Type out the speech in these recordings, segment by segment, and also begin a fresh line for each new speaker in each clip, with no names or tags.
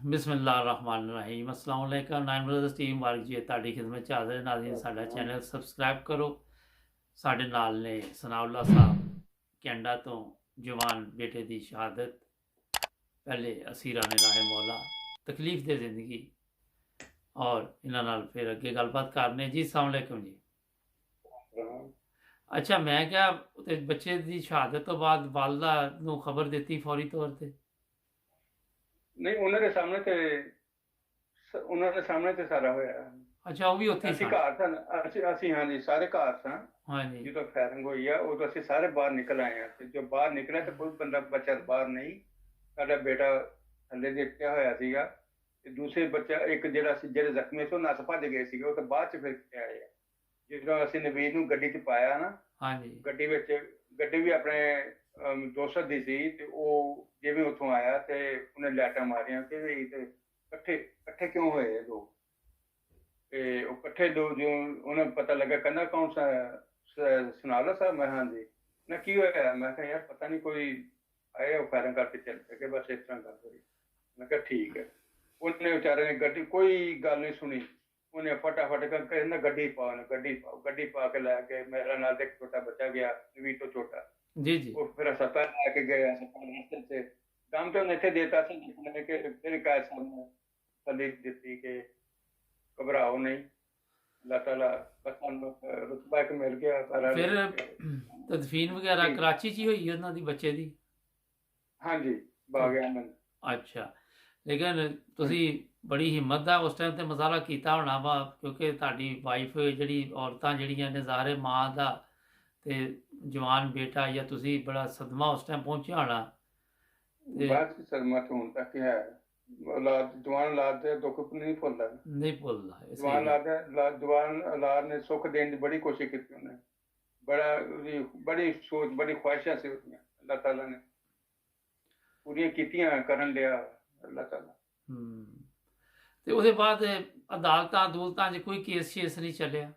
बिस्मिल्लाहिर्रहमानिर्रहीम अस्सलाम वालेकुम नाइन ब्रदर्स टीम मुबारक जी ਤੁਹਾਡੀ ਖidmat 'ਚ ਹਾਜ਼ਰ ਨਾਜ਼ਰੀਨ ਸਾਡਾ ਚੈਨਲ ਸਬਸਕ੍ਰਾਈਬ ਕਰੋ। ਸਾਡੇ ਨਾਲ ਨੇ ਸਨਾਉल्ला ਸਾਹਿਬ ਕੈਨੇਡਾ ਤੋਂ ਜਵਾਨ ਬੇਟੇ ਦੀ ਸ਼ਹਾਦਤ ਪਹਿਲੇ ਅਸੀਰਾਂ ਨੇ ਰਾਹੇ ਮੌਲਾ ਤਕਲੀਫ ਦੇ ਜ਼ਿੰਦਗੀ ਔਰ ਇਹਨਾਂ ਨਾਲ ਫਿਰ ਅੱਗੇ ਗੱਲਬਾਤ ਕਰਨੇ ਜੀ। अस्सलाम वालेकुम जी। ਅੱਛਾ ਮੈਂ ਕਿਹਾ ਤੇ ਬੱਚੇ ਦੀ ਸ਼ਹਾਦਤ ਤੋਂ ਬਾਅਦ ਵਾਲਦਾ ਨੂੰ ਖਬਰ ਦਿੱਤੀ ਫੌਰੀ ਤੌਰ ਤੇ?
ਨਹੀਂ ਉਹਨਾਂ ਦੇ ਸਾਹਮਣੇ ਤੇ ਸਾਰਾ ਹੋਇਆ।
ਅੱਛਾ ਉਹ ਵੀ ਉੱਥੇ ਹੀ
ਅਸੀਂ
ਸਨ?
ਘਰ ਸਨ, ਅਸੀਂ ਹਾਂਜੀ ਸਾਰੇ ਘਰ ਸਾਂ।
ਹਾਂਜੀ
ਜਦੋਂ ਫਾਇਰਿੰਗ ਹੋਈ ਆ ਉਦੋਂ ਅਸੀਂ ਸਾਰੇ ਬਾਹਰ ਨਿਕਲ ਆਏ ਆ ਤੇ ਜੋ ਬਾਹਰ ਨਿਕਲਿਆ ਤੇ ਕੋਈ ਬੰਦਾ ਬੱਚਾ ਬਾਹਰ ਨਹੀਂ। ਸਾਡਾ ਬੇਟਾ ਥੱਲੇ ਦੇਖਿਆ ਹੋਇਆ ਸੀਗਾ ਤੇ ਦੂਸਰੇ ਬੱਚਾ ਇੱਕ ਜਿਹੜਾ ਸੀ ਜਿਹੜੇ ਜ਼ਖਮੀ ਸੀ ਉਹ ਨੱਸ ਭੱਜ ਗਏ ਸੀਗੇ, ਉਹ ਤਾਂ ਬਾਅਦ ਚ ਫਿਰ ਕੇ ਆਏ ਆ। ਜਦੋਂ ਅਸੀਂ ਨਵੀਦ ਨੂੰ ਗੱਡੀ 'ਚ ਪਾਇਆ ਨਾ,
ਹਾਂਜੀ
ਗੱਡੀ ਵੀ ਆਪਣੇ ਦੋਸਤ ਦੀ ਸੀ ਤੇ ਉਹ ਜਿਵੇਂ ਉੱਥੋਂ ਆਇਆ ਤੇ ਉਹਨੇ ਲਾਟਾਂ ਮਾਰੀਆਂ ਕਿ ਵੀ ਤੇ ਇਕੱਠੇ ਇਕੱਠੇ ਕਿਉਂ ਹੋਏ ਇਹ ਲੋਕ। ਤੇ ਉਹ ਇਕੱਠੇ ਦੋ ਜੋ ਉਹਨਾਂ ਨੂੰ ਪਤਾ ਲੱਗਾ ਕਹਿੰਦਾ ਕੌਣ ਸਾ ਸੁਨਾਉल्ला ਸਾਹਿਬ। ਮੈਂ ਹਾਂਜੀ ਨਾ ਕੀ ਹੋਇਆ? ਮੈਂ ਕਿਹਾ ਯਾਰ ਪਤਾ ਨਹੀਂ ਕੋਈ ਆਏ ਉਹ ਫਾਇਰਿੰਗ ਕਰਕੇ ਚੱਲ ਸਕੇ, ਬਸ ਇਸ ਤਰ੍ਹਾਂ ਗੱਲ ਹੋਈ। ਮੈਂ ਕਿਹਾ ਠੀਕ ਹੈ। ਉਹਨੇ ਵਿਚਾਰੇ ਨੇ ਗੱਡੀ ਕੋਈ ਗੱਲ ਨਹੀਂ ਸੁਣੀ, ਉਹਨੇ ਫਟਾਫਟ ਕਹਿੰਦਾ ਗੱਡੀ ਪਾਓ ਨਾ ਗੱਡੀ ਪਾ ਕੇ ਲੈ ਕੇ ਮੇਰਾ ਨਾਲ ਇੱਕ ਛੋਟਾ ਬੱਚਾ ਗਿਆ ਵੀ ਤੋਂ ਛੋਟਾ
ਜੀ ਜੀ
ਉਹ ਫਿਰ ਹਸਪਤਾਲ ਲੈ ਕੇ ਗਏ। ਹਸਪਤਾਲ ਤੇ ਦਮ ਤੇ ਉਹਨੇ ਇੱਥੇ ਦੇਤਾ ਸੀ ਕਿ ਫਿਰ ਕਾਇਦ ਸਾਹਮਣੇ ਸਲੀ ਦਿੱਤੀ ਕਿ ਘਬਰਾਓ ਨਹੀਂ, ਅੱਲਾਹ ਤਾਲਾ ਬਸ ਤੁਹਾਨੂੰ ਰੁਤਬਾ ਇੱਕ ਮਿਲ ਗਿਆ।
ਫਿਰ ਤਦਫੀਨ ਵਗੈਰਾ ਕਰਾਚੀ 'ਚ ਹੀ ਹੋਈ ਉਹਨਾਂ ਦੀ ਬੱਚੇ ਦੀ?
ਹਾਂਜੀ ਬਾਗ ਅਮਨ।
ਅੱਛਾ ਲੇਕਿਨ ਤੁਸੀਂ ਬੜੀ ਹਿੰਮਤ ਦਾ ਉਸ ਟਾਈਮ ਤੇ ਮੁਜ਼ਾਹਰਾ ਕੀਤਾ ਹੋਣਾ ਵਾ, ਕਿਉਂਕਿ ਤੁਹਾਡੀ ਵਾਈਫ ਜਿਹੜੀ ਔਰਤਾਂ ਜਿਹੜੀਆਂ ਨੇ ਜ਼ਾਹਰੇ ਮਾਂ ਦਾ ਤੇ ਜਵਾਨ ਬੇਟਾ ਜਾਂ ਤੁਸੀਂ ਬੜਾ ਸਦਮਾ ਉਸ ਟਾਈਮ ਪਹੁੰਚਿਆ ਹੋਣਾ।
ਬਾਤ ਸਦਮਾ ਤੋਂ ਹੁਣ ਤੱਕ ਹੈ ਔਲਾਦ ਜਵਾਨ ਔਲਾਦ ਦੇ ਦੁੱਖ ਨਹੀਂ ਭੁੱਲਦਾ ਜਵਾਨ ਔਲਾਦ ਨੇ ਸੁੱਖ ਦੇਣ ਦੀ ਬੜੀ ਕੋਸ਼ਿਸ਼ ਕੀਤੀ ਉਹਨੇ, ਬੜੀ ਸੋਚ ਬੜੀ ਖੁਆਇਸ਼ਾਂ ਸੀ ਉਹਦੀਆਂ, ਅੱਲਾਹ ਤਾਲਾ ਨੇ ਪੂਰੀਆਂ ਕੀਤੀਆਂ ਕਰਨ ਲਿਆ ਅੱਲਾਹ ਤਾਲਾ।
ਤੇ ਉਹਦੇ ਬਾਅਦ ਅਦਾਲਤਾਂ 'ਚ ਕੋਈ ਕੇਸ ਨਹੀਂ ਚੱਲਿਆ?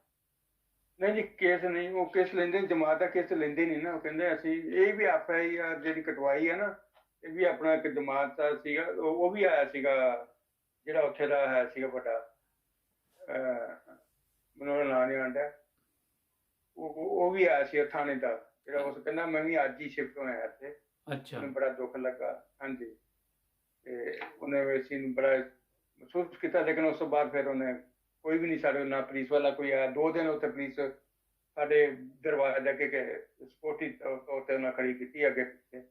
ਨਹੀਂ ਜੀ ਕੇਸ ਨਹੀਂ, ਉਹ ਕੇਸ ਲੈਂਦੇ ਜਮਾਤ ਦਾ ਕੇਸ ਲੈਂਦੇ ਨਹੀਂ ਨਾ। ਉਹ ਕਹਿੰਦੇ ਅਸੀਂ ਇਹ ਵੀ FIR ਜਿਹੜੀ ਕਟਵਾਈ ਹੈ ਨਾ ਇਹ ਵੀ ਆਪਣਾ ਇੱਕ ਜਮਾਤ ਦਾ ਸੀਗਾ, ਉਹ ਵੀ ਆਇਆ ਸੀਗਾ ਜਿਹੜਾ ਉੱਥੇ ਦਾ ਹੈ ਸੀਗਾ ਵੱਡਾ ਮੈਨੂੰ ਨਾਂ ਨਹੀਂ ਆਉਂਦਾ, ਉਹ ਵੀ ਆਇਆ ਸੀ ਥਾਣੇ ਦਾ ਜਿਹੜਾ। ਉਸ ਕਹਿੰਦਾ ਮੈਂ ਵੀ ਅੱਜ ਹੀ ਸ਼ਿਫਟ ਹੋਇਆ ਇੱਥੇ।
ਅੱਛਾ
ਮੈਨੂੰ ਬੜਾ ਦੁੱਖ ਲੱਗਾ। ਹਾਂਜੀ ਤੇ ਉਹਨੇ ਵੈਸੇ ਨੂੰ ਬੜਾ ਮਹਿਸੂਸ ਕੀਤਾ, ਲੇਕਿਨ ਉਸ ਤੋਂ ਬਾਅਦ ਫਿਰ ਉਹਨੇ ਕੋਈ ਵੀ ਨਹੀਂ ਸਾਡੇ ਨਾ ਪੁਲਿਸ ਵਾਲਾ ਕੋਈ ਆਇਆ। 2 ਦਿਨ ਉੱਥੇ ਪੁਲਿਸ ਸਾਡੇ ਦਰਵਾਜ਼ੇ ਦੇ ਅੱਗੇ ਸਪੋਰਟੀ ਤੌਰ ਤੇ ਉਹਨਾਂ ਖੜੀ ਕੀਤੀ ਅੱਗੇ ਪਿੱਛੇ,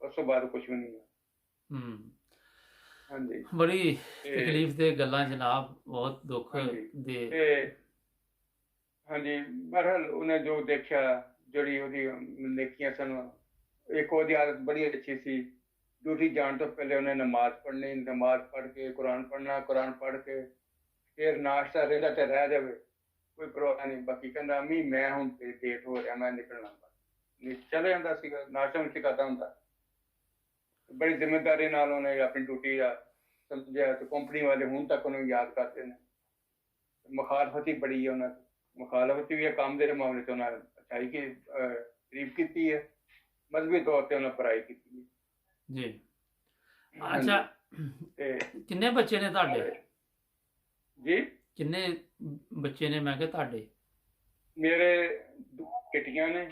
ਉਸ ਤੋਂ ਬਾਅਦ ਕੁਝ ਵੀ ਨਹੀਂ ਹੋਇਆ। ਹਾਂਜੀ
ਬੜੀ ਤਕਲੀਫ ਦੇ ਗੱਲਾਂ ਜਨਾਬ, ਬਹੁਤ ਦੁੱਖ ਦੇ।
ਹਾਂਜੀ ਬਹਰਹਾਲ ਉਹਨੇ ਜੋ ਦੇਖਿਆ ਜਿਹੜੀ ਉਹਦੀ ਨੇਕੀਆਂ ਸਨ, ਇੱਕ ਉਹਦੀ ਆਦਤ ਬੜੀ ਅੱਛੀ ਸੀ, ਡਿਊਟੀ ਜਾਣ ਤੋਂ ਪਹਿਲੇ ਉਹਨੇ ਨਮਾਜ਼ ਪੜ੍ਹਨੀ, ਨਮਾਜ਼ ਪੜ੍ਹ ਕੇ ਕੁਰਾਨ ਪੜ੍ਹਨਾ, ਕੁਰਾਨ ਪੜ੍ਹ ਕੇ ਫਿਰ ਨਾਸ਼ਤਾ ਰਹਿੰਦਾ ਤੇ ਰਹਿ ਜਾਵੇ ਕੋਈ ਪਰਵਾਹ ਨਹੀਂ। ਬਾਕੀ ਕਹਿੰਦਾ ਅਮੀ ਮੈਂ ਹੁਣ ਲੇਟ ਹੋ ਰਿਹਾ ਮੈਂ ਨਿਕਲਣਾ, ਚਲੇ ਜਾਂਦਾ ਸੀਗਾ, ਨਾਸ਼ਤਾ ਨਹੀਂ ਕਰਦਾ ਹੁੰਦਾ। ਬੜੀ ਜ਼ਿੰਮੇਦਾਰੀ ਨਾਲ ਉਹਨੇ ਆਪਣੀ ਡਿਊਟੀ ਦਾ ਸਮਝਿਆ ਤੇ ਕੰਪਨੀ ਵਾਲੇ ਹੁਣ ਤੱਕ ਉਹਨੂੰ ਯਾਦ ਕਰਦੇ ਨੇ। ਮੁਖਾਲਫਤ ਹੀ ਬੜੀ ਹੈ ਉਹਨਾਂ ਦੀ, ਮੁਖਾਲਫਤ ਵੀ ਹੈ ਕੰਮ ਦੇ ਮਾਮਲੇ 'ਚ ਉਹਨਾਂ ਅੱਛਾਈ ਕੀ ਤਾਰੀਫ ਕੀਤੀ ਹੈ, ਮਜ਼ਹਬੀ ਤੌਰ ਤੇ ਉਹਨਾਂ ਪੜ੍ਹਾਈ ਕੀਤੀ ਹੈ
ਜੀ। ਅੱਛਾ ਕਿੰਨੇ ਬੱਚੇ ਨੇ ਤੁਹਾਡੇ
ਜੀ?
ਕਿੰਨੇ ਬੱਚੇ ਨੇ ਮੈਂ ਕਿਹਾ ਤੁਹਾਡੇ?
ਮੇਰੇ 2 ਬੇਟੀਆਂ ਨੇ,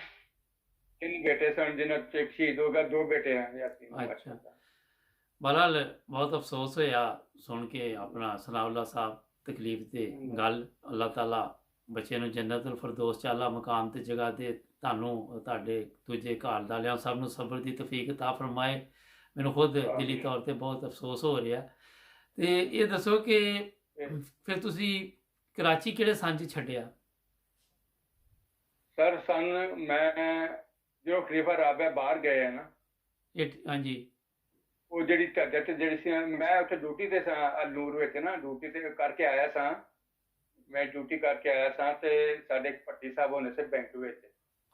3 ਬੇਟੇ ਸਨ ਜਿਨ੍ਹਾਂ 'ਚ ਇੱਕ ਸ਼ਹੀਦ ਹੋ ਗਿਆ, 2 ਬੇਟੇ ਹਨ।
ਅੱਛਾ ਬਹਰਹਾਲ ਬਹੁਤ ਅਫਸੋਸ ਹੋਇਆ ਸੁਣ ਕੇ ਆਪਣਾ ਸਨਾਉल्ला ਸਾਹਿਬ ਤਕਲੀਫ ਤੇ ਗੱਲ। ਅੱਲਾਹ ਤਾਲਾ ਬੱਚੇ ਨੂੰ ਜੰਨਤੁਲ ਫਿਰਦੌਸ 'ਚ ਆਲਾ ਮਕਾਮ ਤੇ ਜਗ੍ਹਾ ਦੇ, ਤੁਹਾਨੂੰ ਤੁਹਾਡੇ ਦੂਜੇ ਘਰ ਵਾਲਿਆਂ ਸਭ ਨੂੰ ਸਬਰ ਦੀ ਤੌਫੀਕ ਅਤਾ ਫਰਮਾਏ। ਮੈਨੂੰ ਖੁਦ ਦਿਲੀ ਤੌਰ ਤੇ ਬਹੁਤ ਅਫਸੋਸ ਹੋ ਰਿਹਾ। ਤੇ ਇਹ ਦੱਸੋ ਕਿ ਫਿਰ ਤੁਸੀਂ ਕਰਾਚੀ ਕਿਹੜੇ ਸੰਨ 'ਚ ਛੱਡਿਆ?
ਸਰ ਮੈਂ ਜੋ ਖਲੀਫਾ ਰਾਬਿਆ ਬਾਹਰ ਗਏ ਨਾ,
ਹਾਂਜੀ
ਉਹ ਜਿਹੜੀ ਜਿਹੜੀ ਸੀ ਮੈਂ ਉੱਥੇ ਡਿਊਟੀ ਤੇ ਸਾਂ ਨੂਰ ਵਿੱਚ ਨਾ, ਡਿਊਟੀ ਤੇ ਕਰਕੇ ਆਇਆ ਸਾਂ। ਮੈਂ ਡਿਊਟੀ ਕਰਕੇ ਆਇਆ ਸਾਂ ਤੇ ਸਾਡੇ ਭੱਟੀ ਸਾਹਿਬ ਹੋਣੇ ਸੀ ਬੈਂਕ ਵਿੱਚ,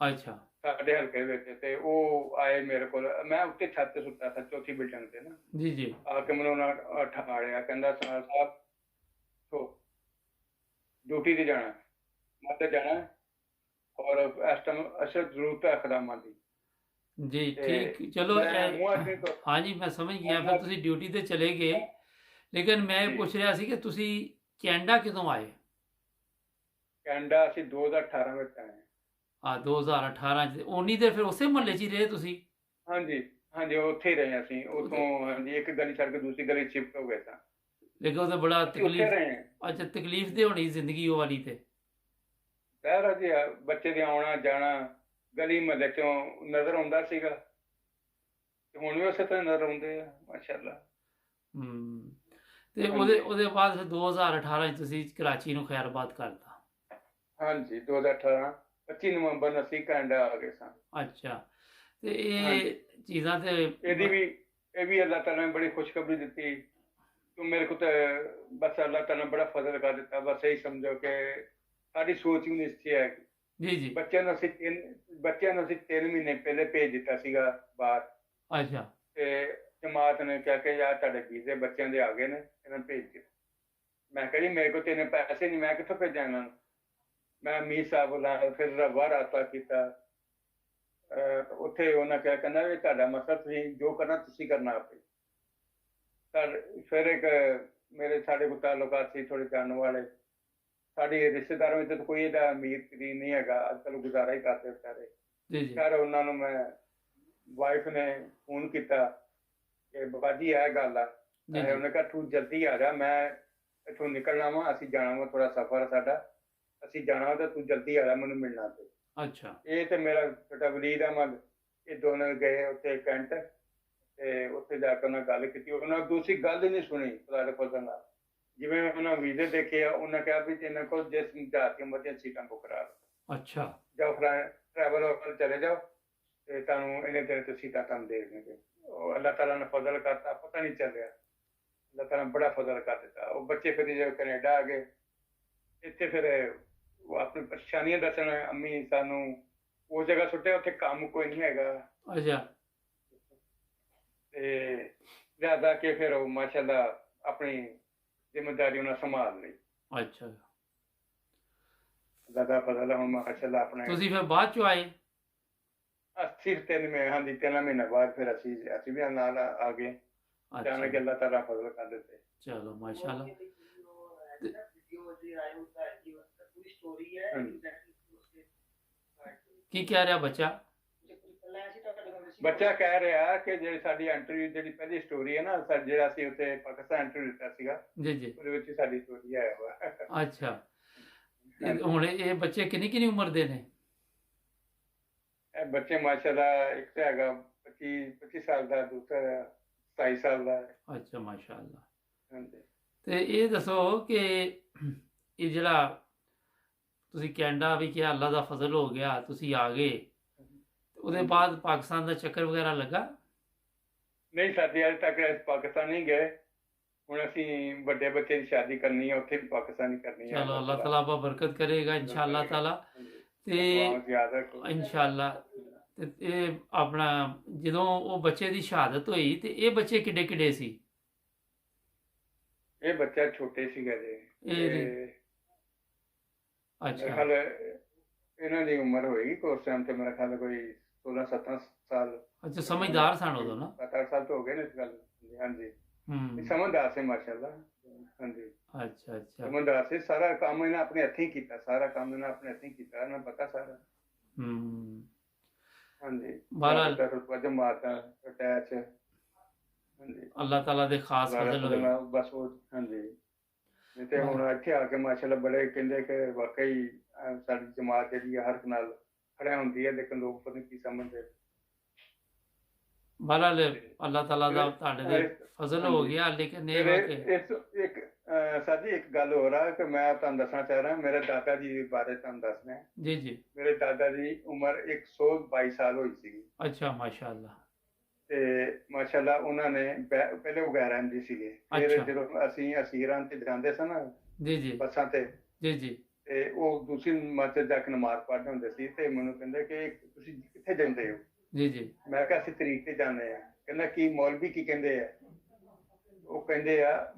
ਅੱਛਾ ਸਾਡੇ ਹਲਕੇ ਵਿੱਚ, ਤੇ ਉਹ ਆਏ ਮੇਰੇ ਕੋਲ। ਮੈਂ ਉੱਤੇ ਛੱਤ ਤੇ ਸੁੱਤਾ ਸੀ 4ਥੀ ਬਿਲਡਿੰਗ ਤੇ ਨਾ।
ਜੀ ਜੀ
ਆ ਕੇ ਮੈਨੂੰ ਉਹਨਾਂ ਠਾਲਿਆ, ਕਹਿੰਦਾ ਸਨਾਲ ਸਾਹਿਬ ਡਿਊਟੀ ਤੇ ਜਾਣਾ, ਮੈਂ ਤੇ ਜਾਣਾ ਔਰ ਇਸ ਟਾਈਮ ਅਸਲ ਜ਼ਰੂਰਤ ਹੈ ਇਕਦਾਮਾਂ ਦੀ।
ਜੀ ਠੀਕ ਚਲੋ ਹਾਂਜੀ ਮੈਂ ਸਮਝ ਗਿਆ। ਫਿਰ ਤੁਸੀਂ ਡਿਊਟੀ ਤੇ ਚਲੇ ਗਏ ਲੇਕਿਨ ਮੈਂ ਇਹ
ਜੀ
ਪੁੱਛ ਰਿਹਾ ਸੀ ਕਿ ਤੁਸੀਂ ਕੈਨੇਡਾ ਕਿਦੋਂ ਆਏ?
ਕੈਨੇਡਾ ਅਸੀਂ 2018 ਵਿੱਚ ਆਏ ਹਾਂ।
2018 ਚ ਉਨੀ ਦੇਰ ਫਿਰ ਉਸੇ ਮੁਹੱਲੇ 'ਚ ਹੀ ਰਹੇ ਤੁਸੀਂ?
ਹਾਂਜੀ ਹਾਂਜੀ ਉੱਥੇ ਹੀ ਰਹੇ ਅਸੀਂ ਉਤੋਂ।
ਉਹਦੇ-
ਹਾਂਜੀ ਇੱਕ ਗਲੀ ਛੱਡ ਕੇ ਦੂਸਰੀ ਗਲੀ ਸ਼ਿਫਟ ਹੋ ਗਏ ਸਾਂ।
ਲੇਕਿਨ ਉਹ ਤਾਂ ਬੜਾ
ਅਸੀਂ ਉੱਥੇ
ਤਕਲੀਫ,
ਰਹੇ ਹਾਂ।
ਅੱਛਾ ਤਕਲੀਫ ਦੇ ਹੋਣੀ ਜ਼ਿੰਦਗੀ ਉਹ ਵਾਲੀ ਤੇ।
ਸਾਰਾ ਜੀ ਬੱਚੇ ਦੇ ਆਉਣਾ ਜਾਣਾ ਗਲੀ ਮਹੱਲੇ ਚੋਂ ਨਜ਼ਰ ਆਉਂਦਾ ਸੀਗਾ, ਤੇ ਹੁਣ ਵੀ ਉਸੇ ਤਰ੍ਹਾਂ ਨਜ਼ਰ ਆਉਂਦੇ ਆ ਮਾਸ਼ਾਅੱਲਾ।
ਹੂੰ। ਤੇ
ਹਾਂਜੀ
ਉਹਦੇ ਬਾਅਦ ਫਿਰ 2018 ਚ ਤੁਸੀਂ ਕਰਾਚੀ ਨੂੰ ਖੈਰਾਬਾਦ ਕਰਤਾ?
ਹਾਂਜੀ 2018 25 ਨਵੰਬਰ ਨੂੰ ਅਸੀਂ ਕੈਨੇਡਾ ਆ ਗਏ ਸਾਂ।
ਅੱਛਾ। ਤੇ ਇਹ
ਹਾਂਜੀ
ਚੀਜ਼ਾਂ ਤੇ
ਇਹ ਵੀ ਅੱਲਾਹ ਤਾਲਾ ਨੇ ਬੜੀ ਖੁਸ਼ਖਬਰੀ ਦਿੱਤੀ। ਤੂੰ ਮੇਰੇ ਕੋ ਤੇ ਬਸ ਅੱਲਾਹ ਤਾਲਾ ਨੇ ਬੜਾ ਫਜ਼ਲ ਕਰ ਦਿੱਤਾ। ਬਸ ਇਹੀ ਸਮਝੋ ਕਿ ਸਾਡੀ ਸੋਚ ਵੀ ਨਹੀਂ ਸੀ ਹੈ।
ਜੀ ਜੀ।
ਬੱਚਿਆਂ ਨੂੰ ਅਸੀਂ 3 ਮਹੀਨੇ ਪਹਿਲੇ ਭੇਜ ਦਿੱਤਾ ਸੀਗਾ ਬਾਹਰ,
ਅੱਛਾ
ਤੇ ਜਮਾਤ ਨੇ ਕਿਹਾ ਕਿ ਯਾਰ ਤੁਹਾਡੇ ਵੀਜ਼ੇ ਬੱਚਿਆਂ ਦੇ ਆ ਗਏ ਨੇ, ਇਹਨਾਂ ਨੂੰ ਭੇਜ ਦਿਓ। ਮੈਂ ਕਿਹਾ ਜੀ ਮੇਰੇ ਕੋਲ ਤੇ ਇੰਨੇ ਪੈਸੇ ਨਹੀਂ, ਮੈਂ ਕਿੱਥੋਂ ਭੇਜਾਂ ਇਹਨਾਂ ਨੂੰ। ਮੈਂ ਮੀਰ ਸਾਹਿਬ ਨਾਲ ਫਿਰ ਰਵਾ ਰਾਤਾ ਕੀਤਾ। ਉੱਥੇ ਉਹਨਾਂ ਕਿਹਾ, ਕਹਿੰਦਾ ਵੀ ਤੁਹਾਡਾ ਮਸਲਾ, ਤੁਸੀਂ ਜੋ ਕਰਨਾ ਤੁਸੀਂ ਕਰਨਾ ਆਪੇ। ਫਿਰ ਇੱਕ ਸਾਡੇ ਕੋਲ ਤਾਲੁਕਾਤ ਸੀ ਥੋੜੇ ਜਾਣਨ ਵਾਲੇ। ਸਾਡੇ ਰਿਸ਼ਤੇਦਾਰਾਂ ਵਿੱਚ ਤਾਂ ਕੋਈ ਇਹਦਾ ਅਮੀਰ ਤਰੀਨ ਨਹੀਂ ਹੈਗਾ, ਅੱਜ ਕੱਲ੍ਹ ਗੁਜ਼ਾਰਾ ਹੀ ਕਰਦੇ ਵਿਚਾਰੇ।
ਜੀ ਜੀ
ਖੈਰ ਉਹਨਾਂ ਨੂੰ ਮੈਂ ਵਾਈਫ ਨੇ ਫੋਨ ਕੀਤਾ ਕਿ ਬਾਬਾ ਜੀ ਇਹ ਗੱਲ ਆ।
ਜੀ ਜੀ।
ਉਹਨੇ ਕਿਹਾ ਤੂੰ ਜਲਦੀ ਆ ਜਾ, ਮੈਂ ਇੱਥੋਂ ਨਿਕਲਣਾ ਵਾ, ਅਸੀਂ ਜਾਣਾ ਵਾ, ਥੋੜਾ ਸਫ਼ਰ ਸਾਡਾ, ਅਸੀਂ ਜਾਣਾ ਤਾਂ ਤੂੰ ਜਲਦੀ ਆ ਜਾ ਮੈਨੂੰ ਮਿਲਣਾ। ਤੇ
ਅੱਛਾ
ਇਹ ਤੇ ਮੇਰਾ ਛੋਟਾ ਵਲੀਦ ਅਹਿਮਦ, ਇਹ ਦੋਨੋਂ ਗਏ ਉੱਥੇ ਕੈਂਟ, ਤੇ ਉੱਥੇ ਜਾ ਕੇ ਉਹਨਾਂ ਗੱਲ ਕੀਤੀ। ਉਹਨਾਂ ਦੂਸਰੀ ਗੱਲ ਹੀ ਨਹੀਂ ਸੁਣੀ ਖੁਦਾ ਦੇ ਫਜ਼ਲ ਨਾਲ। ਜਿਵੇਂ ਉਹਨਾਂ ਵੀਜ਼ੇ ਦੇਖੇ ਆ, ਉਹਨਾਂ ਕਿਹਾ ਵੀ ਇਹਨਾਂ ਕੋਲ ਜਿਸ ਜਾਤੀ ਮਰਜ਼ੀ ਸੀਟਾਂ ਬੁੱਕ ਕਰਾ ਲਓ,
ਅੱਛਾ
ਜਾਓ ਟਰੈਵਲ ਵੱਲ ਚਲੇ ਜਾਓ, ਤੇ ਤੁਹਾਨੂੰ ਇਹਨੇ ਦਿਨ ਤੇ ਸੀਟਾਂ ਤੁਹਾਨੂੰ ਦੇ ਦੇਣਗੇ। ਉਹ ਅੱਲਾਹ ਤਾਲਾ ਨੇ ਫਜ਼ਲ ਕਰਤਾ, ਪਤਾ ਨਹੀਂ ਚੱਲਿਆ। ਅੱਲਾਹ ਤਾਲਾ ਨੇ ਬੜਾ ਫਜ਼ਲ ਕਰ ਦਿੱਤਾ। ਉਹ ਬੱਚੇ ਫਿਰ ਜਦੋਂ ਕੈਨੇਡਾ ਆ ਗਏ, ਇੱਥੇ ਫਿਰ ਉਹ ਆਪਣੀ ਪਰੇਸ਼ਾਨੀਆਂ ਦੱਸਣ, ਅੰਮੀ ਸਾਨੂੰ ਉਸ ਜਗ੍ਹਾ ਸੁੱਟਿਆ, ਉੱਥੇ ਕੰਮ ਕੋਈ ਨਹੀਂ ਹੈਗਾ।
ਅੱਛਾ
ਤੇ ਲਿਆਦਾ ਕੇ ਫਿਰ ਉਹ ਮਾਸ਼ਾਅੱਲਾ ਆਪਣੀ ਜ਼ਿੰਮੇਦਾਰੀ ਉਹਨਾਂ ਸੰਭਾਲ ਲਈ।
ਅੱਛਾ।
ਅੱਲਾਹ ਦਾ ਫਜ਼ਲ ਹੁਣ ਮਾਸ਼ਾਅੱਲਾ ਆਪਣੇ
ਤੁਸੀਂ ਫਿਰ ਬਾਅਦ ਚੋਂ ਆਏ?
3 ਮਹੀਨੇ ਬਾਅਦ ਫਿਰ ਅਸੀਂ ਵੀ ਨਾਲ ਆ ਗਏ। ਅਚਾਨਕ
ਅੱਛਾ
ਅੱਲਾਹ ਤਾਲਾ ਫਜ਼ਲ ਕਰ ਦਿੱਤੇ।
ਚਲੋ ਮਾਸ਼ਾਅੱਲਾ। ਕੀ ਕਹਿ ਰਿਹਾ ਬੱਚਾ?
ਬੱਚਾ ਕਹਿ ਰਿਹਾ ਕਿ ਜਿਹੜੀ ਸਾਡੀ ਐਂਟਰੀ, ਜਿਹੜੀ ਪਹਿਲੀ ਸਟੋਰੀ ਹੈ ਨਾ, ਜਿਹੜਾ ਅਸੀਂ ਉੱਥੇ ਪਾਕਿਸਤਾਨ ਐਂਟਰੀ ਦਿੱਤਾ ਸੀਗਾ,
ਜੀ ਜੀ।
ਉਹਦੇ ਵਿੱਚ ਸਾਡੀ ਸਟੋਰੀ ਆਇਆ ਵਾ।
ਅੱਛਾ। ਹੁਣ ਇਹ ਬੱਚੇ ਕਿੰਨੀ ਉਮਰ ਦੇ ਨੇ?
ਇਹ ਬੱਚੇ ਮਾਸ਼ਾਅੱਲਾ ਇੱਕ ਤਾਂ ਹੈਗਾ 25 ਸਾਲ ਦਾ, ਦੂਸਰਾ 27 ਸਾਲ ਦਾ।
ਅੱਛਾ ਮਾਸ਼ਾਅੱਲਾ।
ਹਾਂਜੀ
ਤੇ ਇਹ ਦੱਸੋ ਕਿ ਇਹ ਜਿਹੜਾ ਤੁਸੀਂ ਕੈਨੇਡਾ ਵੀ ਕਿਹਾ ਅੱਲਾ ਦਾ ਫਜ਼ਲ ਹੋ ਗਿਆ, ਤੁਸੀਂ ਆ ਗਏ, ਉਹਦੇ ਬਾਅਦ ਪਾਕਿਸਤਾਨ ਦਾ ਚੱਕਰ ਵਗੈਰਾ ਲੱਗਾ?
ਨਹੀਂ, ਸਾਡੇ ਅਜੇ ਤੱਕ ਪਾਕਿਸਤਾਨ ਨਹੀਂ ਗਏ। ਹੁਣ ਅਸੀਂ ਵੱਡੇ ਬੱਚੇ ਦੀ ਸ਼ਾਦੀ ਕਰਨੀ ਹੈ, ਉੱਥੇ ਵੀ ਪਾਕਿਸਤਾਨੀ ਕਰਨੀ ਹੈ।
ਚਲੋ ਅੱਲਾਹ ਤਾਲਾ ਬਰਕਤ ਕਰੇਗਾ ਇਨਸ਼ਾਅੱਲਾ ਤਾਲਾ। ਤੇ ਇਨਸ਼ਾਅੱਲਾ। ਤੇ ਇਹ ਆਪਣਾ ਜਦੋਂ ਉਹ ਬੱਚੇ ਦੀ ਸ਼ਹਾਦਤ ਹੋਈ, ਤੇ ਇਹ ਬੱਚੇ ਕਿੱਡੇ ਸੀ?
ਇਹ ਬੱਚਾ ਛੋਟੇ ਸੀਗਾ ਜੀ।
ਅੱਛਾ
ਖਿਆਲ ਇਹਨਾਂ ਦੀ ਉਮਰ ਹੋਏਗੀ ਉਸ ਟਾਈਮ ਤੇ, ਮੇਰਾ ਖਿਆਲ ਕੋਈ 16-17 ਸਾਲ।
ਅੱਛਾ ਸਮਝਦਾਰ ਸਨ ਉਦੋਂ ਨਾ?
7-8 ਸਾਲ ਤੋਂ ਹੋ ਗਏ ਨੇ ਇਸ ਗੱਲ। ਹਾਂਜੀ
ਹੂੰ
ਸਮਝਦਾਰ ਸੀ ਮਾਸ਼ਾਅੱਲਾ। ਹਾਂਜੀ
ਅੱਛਾ
ਸਮਝਦਾਰ ਸੀ। ਸਾਰਾ ਕੰਮ ਇਹਨਾਂ ਆਪਣੇ ਹੱਥੀਂ ਕੀਤਾ, ਸਾਰਾ ਕੰਮ ਇਹਨਾਂ ਆਪਣੇ ਹੱਥੀਂ ਕੀਤਾ, ਇਹਨਾਂ ਪਤਾ ਸਾਰਾ।
ਹੂੰ
ਹਾਂਜੀ
ਬਹਰਹਾਲ
ਜਮਾਤਾਂ ਅਟੈਚ। ਹਾਂਜੀ
ਅੱਲਾਹ ਤਾਲਾ ਦੇ ਖਾਸ ਫਜ਼ਲ ਹੋਏ।
ਬਸ ਉਹ ਹਾਂਜੀ। ਨਹੀਂ ਤੇ ਹੁਣ ਇੱਥੇ ਆ ਕੇ ਮਾਸ਼ਾਅੱਲਾ ਬੜੇ ਕਹਿੰਦੇ ਕਿ ਵਾਕਈ ਸਾਡੀ ਜਮਾਤ ਜਿਹੜੀ ਆ ਹਰ ਨਾਲ ਖੜਿਆ ਹੁੰਦੀ ਹੈ, ਲੇਕਿਨ ਲੋਕ ਪਤਾ ਨਹੀਂ ਕੀ ਸਮਝਦੇ।
ਬਹਰਹਾਲ ਅੱਲਾਹ ਤਾਲਾ ਦਾ ਤੁਹਾਡੇ ਦੇ ਫਜ਼ਲ ਹੋ ਗਿਆ। ਲੇਕਿਨ ਇਹ ਵਾ ਕਿ
ਇੱਕ ਸਾਡੀ ਇੱਕ ਗੱਲ ਹੋ ਰਹਾ ਕਿ ਮੈਂ ਤੁਹਾਨੂੰ ਦੱਸਣਾ ਚਾਹ ਰਿਹਾ, ਮੇਰੇ ਦਾਦਾ ਜੀ ਬਾਰੇ ਤੁਹਾਨੂੰ ਦੱਸਣਾ ਹੈ।
ਜੀ ਜੀ।
ਮੇਰੇ ਦਾਦਾ ਦੀ ਉਮਰ 122 ਸਾਲ ਹੋਈ ਸੀਗੀ।
ਅੱਛਾ ਮਾਸ਼ਾਅੱਲਾ।
ਤੇ ਮਾਸ਼ਾਅੱਲਾ ਉਹਨਾਂ ਨੇ ਪਹਿਲੇ ਉਗੈਰਾ ਰਹਿੰਦੇ ਸੀਗੇ। ਫਿਰ ਜਦੋਂ ਅਸੀਂ ਅਸੀਰਾਂ ਤੇ ਜਾਂਦੇ ਸਨ ਨਾ
ਜੀ ਜੀ
ਬੱਸਾਂ ਤੇ,
ਜੀ ਜੀ,
ਤੇ ਉਹ ਦੂਸਰੀ ਮਸਜਿਦ ਜਾ ਕੇ ਨਮਾਜ਼ ਪੜ੍ਹਦੇ ਹੁੰਦੇ ਸੀ। ਤੇ ਮੈਨੂੰ ਕਹਿੰਦੇ ਕਿ ਤੁਸੀਂ ਕਿੱਥੇ ਜਾਂਦੇ ਹੋ?
ਜੀ ਜੀ। ਮੈਂ
ਕਿਹਾ ਅਸੀਂ ਤਰੀਕ ਤੇ ਜਾਂਦੇ ਆ। ਕਹਿੰਦਾ ਕੀ ਮੌਲਵੀ ਕੀ ਕਹਿੰਦੇ ਆ? ਉਹ ਕਹਿੰਦੇ ਆ,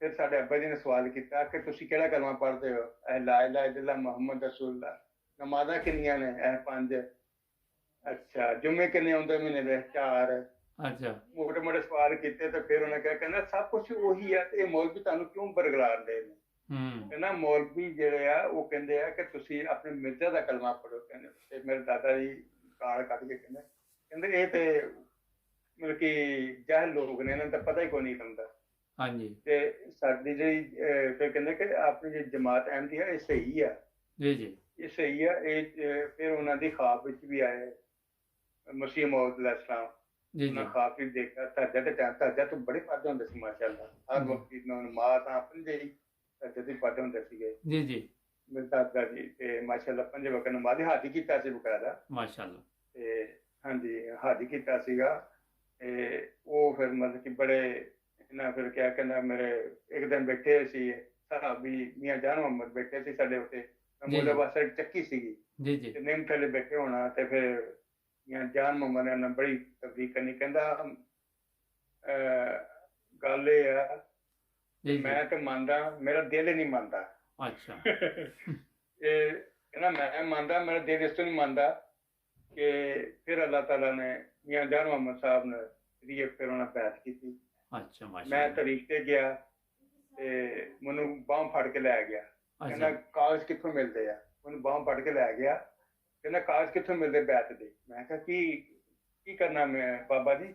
ਫਿਰ ਸਾਡੇ ਅੱਬਾ ਜੀ ਨੇ ਸਵਾਲ ਕੀਤਾ ਕਿ ਤੁਸੀਂ ਕਿਹੜਾ ਕਲਮਾ ਪੜ੍ਹਦੇ ਹੋ? ਲਾ ਇਲਾਹਾ ਇਲੱਲਾਹ ਮੁਹੰਮਦ ਰਸੂਲੁल्लाह। ਨਮਾਜ਼ਾਂ ਕਿੰਨੀਆਂ ਨੇ? 5। ਅੱਛਾ ਜੁਮੇ ਕਿੰਨੇ ਆਉਂਦੇ ਮਹੀਨੇ ਦੇ? 4।
ਅੱਛਾ।
ਮੋਟੇ ਮੋਟੇ ਸਵਾਲ ਕੀਤੇ ਤੇ ਫਿਰ ਉਹਨੇ ਕਿਹਾ, ਕਹਿੰਦਾ ਸਭ ਕੁਝ ਉਹੀ ਆ ਤੇ ਇਹ ਮੌਲਵੀ ਤੁਹਾਨੂੰ ਕਿਉਂ ਬਰਗਲਾਰ ਦੇ ਨੇ?
ਹੂੰ।
ਕਹਿੰਦਾ ਮੌਲਵੀ ਜਿਹੜੇ ਆ ਉਹ ਕਹਿੰਦੇ ਆ ਕਿ ਤੁਸੀਂ ਆਪਣੇ ਮਿਰਜ਼ਾ ਦਾ ਕਲਮਾ ਪੜੋ। ਕਹਿੰਦੇ ਤੇ ਮੇਰੇ ਦਾਦਾ ਜੀ ਗਾਲ ਕੱਢ ਕੇ ਕਹਿੰਦੇ ਇਹ ਤੇ ਮਤਲਬ ਕਿ ਜਾਹਿਲ ਲੋਕ ਨੇ, ਇਹਨਾਂ ਨੂੰ ਤਾਂ ਪਤਾ ਹੀ ਕੋਈ ਨਹੀਂ ਹੁੰਦਾ।
ਹਾਂਜੀ।
ਤੇ ਸਾਡੀ ਜਿਹੜੀ ਫਿਰ ਕਹਿੰਦੇ ਕਿ ਆਪਣੀ ਜਿਹੜੀ ਜਮਾਤ ਅਹਿਮਦੀ ਹੈ ਇਹ ਸਹੀ ਆ,
ਜੀ ਜੀ
ਇਹ ਸਹੀ ਆ। ਫਿਰ ਉਹਨਾਂ ਦੀ ਖਾਬ ਵਿੱਚ ਵੀ ਆਏ ਮਸੀਹ ਮੌਦ ਇਸਲਾਮ।
ਜੀ
ਉਹਨਾਂ
ਜੀ
ਖਾਬ ਵਿੱਚ ਦੇਖਿਆ ਤਾਜਾ ਤੇ ਟਾਈਮ ਤਾਜਾ ਤੋਂ ਬੜੇ ਪੜ੍ਹਦੇ ਹੁੰਦੇ ਸੀ ਮਾਸ਼ਾਅੱਲਾ। ਹਰ ਵਕਤ ਨਮਾਜ਼ ਤਾਂ ਆਪਣੀ ਜਿਹੜੀ ਤਾਜਾ ਦੀ ਪੜ੍ਹਦੇ ਹੁੰਦੇ ਸੀਗੇ
ਜੀ ਜੀ
ਮੇਰੇ ਦਾਦਾ ਜੀ। ਤੇ ਮਾਸ਼ਾਅੱਲਾ 5 ਵਕਤ ਨਮਾਜ਼ ਹਾਦੀ ਕੀਤਾ ਸੀ ਬਕਾਇਦਾ।
ਮਾਸ਼ਾਅੱਲਾ।
ਤੇ ਹਾਂਜੀ ਹਾਦੀ ਕੀਤਾ ਸੀਗਾ। ਤੇ ਉਹ ਫਿਰ ਮਤਲਬ ਕਿ ਬੜੇ ਇਹਨਾਂ ਫਿਰ ਕਿਹਾ, ਕਹਿੰਦਾ ਮੇਰੇ ਇੱਕ ਦਿਨ ਬੈਠੇ ਸੀ ਸਾਹਬੀ ਮੀਆਂ ਜਾਨ ਮੁਹੰਮਦ ਬੈਠੇ ਸੀ ਸਾਡੇ ਉੱਤੇ। ਮੋਲੇ ਵਾਸਤੇ ਚੱਕੀ ਸੀਗੀ
ਜੀ ਜੀ
ਤੇ ਨਿੰਮ ਥੱਲੇ ਬੈਠੇ ਹੋਣਾ ਤੇ ਫਿਰ ਮੀਆਂ ਜਾਨ ਮੁਹੰਮਦ ਨੇ ਬੜੀ ਤਬਦੀਕ ਕਰਨੀ। ਕਹਿੰਦਾ ਗੱਲ ਇਹ ਆ
ਜੀ
ਮੈਂ ਤੇ ਮੰਨਦਾ, ਮੇਰਾ ਦਿਲ ਹੀ ਨਹੀਂ ਮੰਨਦਾ।
ਅੱਛਾ।
ਇਹ ਕਹਿੰਦਾ ਮੈਂ ਮੰਨਦਾ, ਮੇਰਾ ਦਿਲ ਇਸ ਤੋਂ ਨਹੀਂ ਮੰਨਦਾ। ਕਿ ਫਿਰ ਅੱਲਾਹ ਤਾਲਾ ਨੇ ਮੀਆਂ ਜਾਨ ਮੁਹੰਮਦ ਸਾਹਿਬ ਨੇ ਫਿਰ ਉਹਨਾਂ ਬੈਠ ਕੀਤੀ।
ਅੱਛਾ
ਮੈਂ
ਮਾਸ਼ਾਅੱਲਾ।
ਤਰੀਕ ਤੇ ਗਿਆ ਤੇ ਮੈਨੂੰ ਬਾਂਹ ਫੜ ਕੇ ਲੈ ਗਿਆ। ਕਹਿੰਦਾ ਕਾਗਜ਼ ਕਿੱਥੋਂ ਮਿਲਦੇ ਆ? ਮੈਨੂੰ ਬਾਂਹ ਫੜ ਕੇ ਲੈ ਗਿਆ। ਕਹਿੰਦਾ ਕਾਗਜ਼ ਕਿੱਥੋਂ ਮਿਲਦੇ ਬੈਤ ਦੇ? ਮੈਂ ਕਿਹਾ ਕੀ ਕਰਨਾ ਮੈਂ ਬਾਬਾ ਜੀ?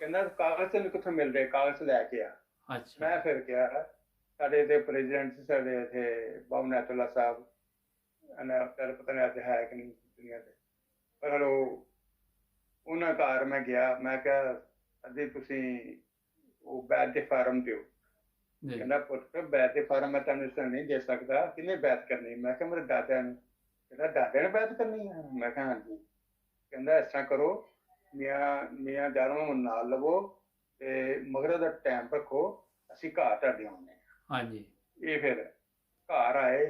ਕਹਿੰਦਾ ਕਾਗਜ਼ ਤੈਨੂੰ ਕਿੱਥੋਂ ਮਿਲਦੇ? ਕਾਗਜ਼ ਲੈ ਕੇ ਆ।
ਅੱਛਾ।
ਮੈਂ ਫਿਰ ਕਿਹਾ ਸਾਡੇ ਇੱਥੇ ਪ੍ਰੈਜ਼ੀਡੈਂਟ ਸੀ ਸਾਡੇ ਇੱਥੇ ਬਾਬਾ ਨੈਤੁੱਲਾ ਸਾਹਿਬ, ਪਤਾ ਨਹੀਂ ਅੱਜ ਹੈ ਕਿ ਨਹੀਂ ਦੁਨੀਆ ਤੇ, ਪਰ ਉਹਨਾਂ ਘਰ ਮੈਂ ਗਿਆ। ਮੈਂ ਕਿਹਾ ਅੱਧੀ ਤੁਸੀਂ ਉਹ ਬੈਤ ਦੇ ਫਾਰਮ ਦਿਓ। ਕਹਿੰਦਾ ਪੁੱਤ ਬੈਤ ਦੇ ਫਾਰਮ ਮੈਂ ਤੁਹਾਨੂੰ ਇਸ ਤਰ੍ਹਾਂ ਨਹੀਂ ਦੇ ਸਕਦਾ। ਕਿਹਨੇ ਬੈਤ ਕਰਨੀ? ਮੈਂ ਕਿਹਾ ਮੇਰੇ ਦਾਦਾ ਨੇ। ਕਹਿੰਦਾ ਦਾਦੇ ਨੇ ਬੈਤ ਕਰਨੀ ਹੈ? ਮੈਂ ਕਿਹਾ ਹਾਂਜੀ। ਕਹਿੰਦਾ ਇਸ ਤਰ੍ਹਾਂ ਕਰੋ, ਮੀਆਂ ਜਾਨ ਮੁਹੰਮਦ ਨਾਲ ਲਵੋ ਤੇ ਮਗਰਬ ਦਾ ਟਾਈਮ ਰੱਖੋ, ਅਸੀਂ ਘਰ ਤੁਹਾਡੇ ਆਉਂਦੇ ਹਾਂ।
ਹਾਂਜੀ।
ਇਹ ਫਿਰ ਘਰ ਆਏ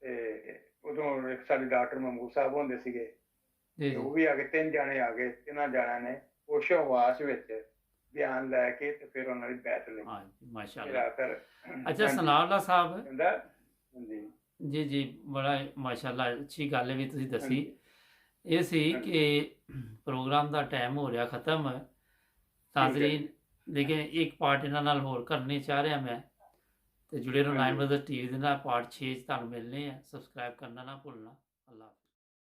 ਤੇ ਉਦੋਂ ਇੱਕ ਸਾਡੇ ਡਾਕਟਰ ਮਹਿਮੂਦ ਸਾਹਿਬ ਹੁੰਦੇ ਸੀਗੇ, ਉਹ ਵੀ ਆ ਗਏ। 3 ਜਾਣੇ ਆ ਗਏ। 3 ਜਾਣਿਆਂ ਨੇ ਹੋਸ਼ੋ ਹਵਾਸ ਵਿੱਚ ਬਿਆਨ ਲੈ ਕੇ ਤੇ ਫਿਰ ਉਹਨਾਂ ਦੀ ਬੈਤ ਲਈ।
ਹਾਂਜੀ ਮਾਸ਼ਾਅੱਲਾ।
ਫਿਰ
ਅੱਛਾ ਸਨਾਉल्लाह ਸਾਹਿਬ
ਕਹਿੰਦਾ ਹਾਂਜੀ
ਜੀ ਜੀ ਬੜਾ ਮਾਸ਼ਾਅੱਲਾ ਅੱਛੀ ਗੱਲ ਵੀ ਤੁਸੀਂ ਦੱਸੀ। ਇਹ ਸੀ ਕਿ ਪ੍ਰੋਗਰਾਮ ਦਾ ਟਾਈਮ ਹੋ ਰਿਹਾ ਖਤਮ ਨਾਜ਼ਰੀਨ, ਲੇਕਿਨ ਇੱਕ ਪਾਰਟ ਇਹਨਾਂ ਨਾਲ ਹੋਰ ਕਰਨੀ ਚਾਹ ਰਿਹਾ ਮੈਂ, ਤੇ ਜੁੜੇ ਰਹੋ 9 ਬ੍ਰਦਰਜ਼ ਟੀਵੀ ਦੇ ਨਾਲ। ਪਾਰਟ 6 'ਚ ਤੁਹਾਨੂੰ ਮਿਲਨੇ ਆ। ਸਬਸਕ੍ਰਾਈਬ ਕਰਨਾ ਨਾ ਭੁੱਲਣਾ। ਅੱਲਾਹ।